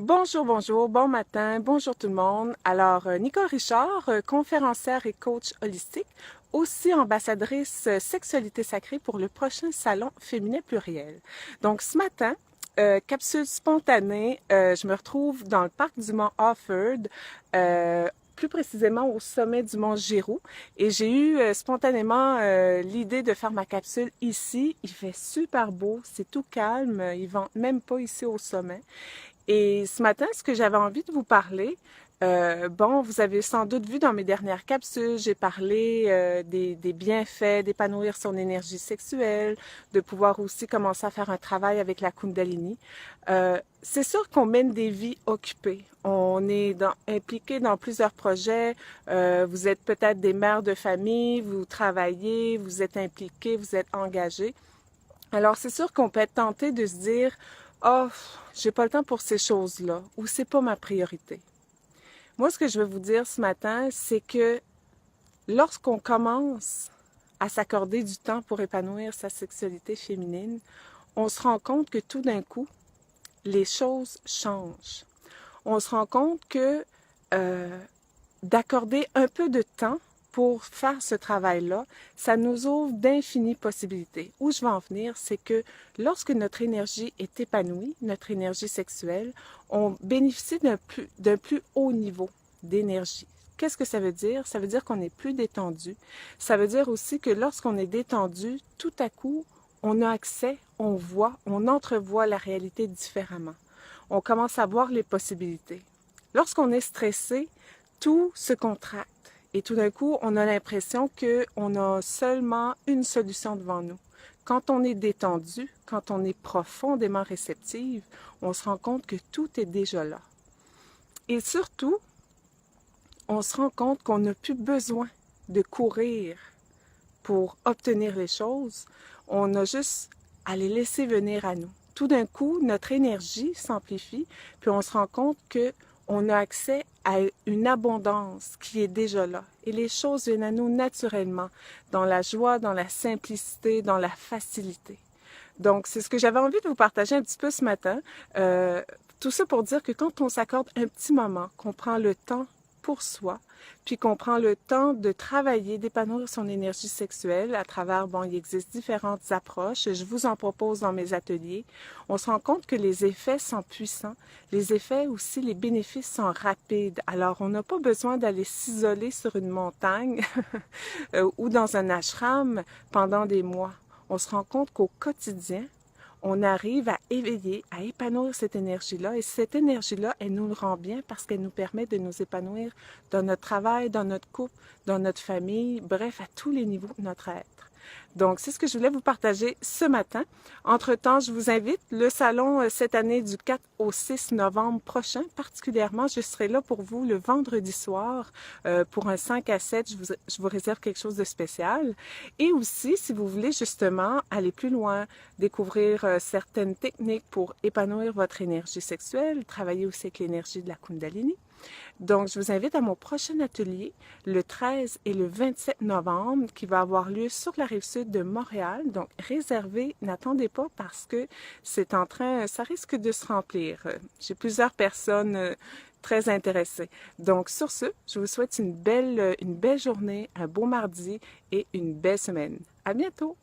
Bonjour, bonjour, bon matin, bonjour tout le monde. Alors, Nicole Richard, conférencière et coach holistique, aussi ambassadrice sexualité sacrée pour le prochain salon féminin pluriel. Donc, ce matin, capsule spontanée, je me retrouve dans le parc du Mont Offord, plus précisément au sommet du Mont Girou. Et j'ai eu spontanément l'idée de faire ma capsule ici. Il fait super beau, c'est tout calme, il vente même pas ici au sommet. Et ce matin, ce que j'avais envie de vous parler, bon, vous avez sans doute vu dans mes dernières capsules, j'ai parlé des bienfaits d'épanouir son énergie sexuelle, de pouvoir aussi commencer à faire un travail avec la Kundalini. C'est sûr qu'on mène des vies occupées. On est impliqué dans plusieurs projets. Vous êtes peut-être des mères de famille, vous travaillez, vous êtes impliqués, vous êtes engagés. Alors, c'est sûr qu'on peut être tenté de se dire, oh, j'ai pas le temps pour ces choses-là, ou c'est pas ma priorité. Moi, ce que je veux vous dire ce matin, c'est que lorsqu'on commence à s'accorder du temps pour épanouir sa sexualité féminine, on se rend compte que tout d'un coup, les choses changent. On se rend compte que d'accorder un peu de temps pour faire ce travail-là, ça nous ouvre d'infinies possibilités. Où je veux en venir, c'est que lorsque notre énergie est épanouie, notre énergie sexuelle, on bénéficie d'un plus haut niveau d'énergie. Qu'est-ce que ça veut dire? Ça veut dire qu'on est plus détendu. Ça veut dire aussi que lorsqu'on est détendu, tout à coup, on a accès, on voit, on entrevoit la réalité différemment. On commence à voir les possibilités. Lorsqu'on est stressé, tout se contracte. Et tout d'un coup, on a l'impression qu'on a seulement une solution devant nous. Quand on est détendu, quand on est profondément réceptive, on se rend compte que tout est déjà là. Et surtout, on se rend compte qu'on n'a plus besoin de courir pour obtenir les choses. On a juste à les laisser venir à nous. Tout d'un coup, notre énergie s'amplifie, puis on se rend compte que on a accès à une abondance qui est déjà là. Et les choses viennent à nous naturellement, dans la joie, dans la simplicité, dans la facilité. Donc, c'est ce que j'avais envie de vous partager un petit peu ce matin. Tout ça pour dire que quand on s'accorde un petit moment, qu'on prend le temps pour soi, puis qu'on prend le temps de travailler, d'épanouir son énergie sexuelle à travers, bon, il existe différentes approches, je vous en propose dans mes ateliers, on se rend compte que les effets sont puissants, les effets aussi, les bénéfices sont rapides. Alors, on n'a pas besoin d'aller s'isoler sur une montagne ou dans un ashram pendant des mois. On se rend compte qu'au quotidien, on arrive à éveiller, à épanouir cette énergie-là. Et cette énergie-là, elle nous rend bien parce qu'elle nous permet de nous épanouir dans notre travail, dans notre couple, dans notre famille, bref, à tous les niveaux de notre être. Donc, c'est ce que je voulais vous partager ce matin. Entre-temps, je vous invite, le salon cette année du 4 au 6 novembre prochain, particulièrement, je serai là pour vous le vendredi soir pour un 5 à 7. Je vous réserve quelque chose de spécial. Et aussi, si vous voulez justement aller plus loin, découvrir certaines techniques pour épanouir votre énergie sexuelle, travailler aussi avec l'énergie de la Kundalini. Donc, je vous invite à mon prochain atelier le 13 et le 27 novembre qui va avoir lieu sur la rive sud de Montréal. Donc, réservez, n'attendez pas parce que c'est en train, ça risque de se remplir. J'ai plusieurs personnes très intéressées. Donc, sur ce, je vous souhaite une belle journée, un beau mardi et une belle semaine. À bientôt!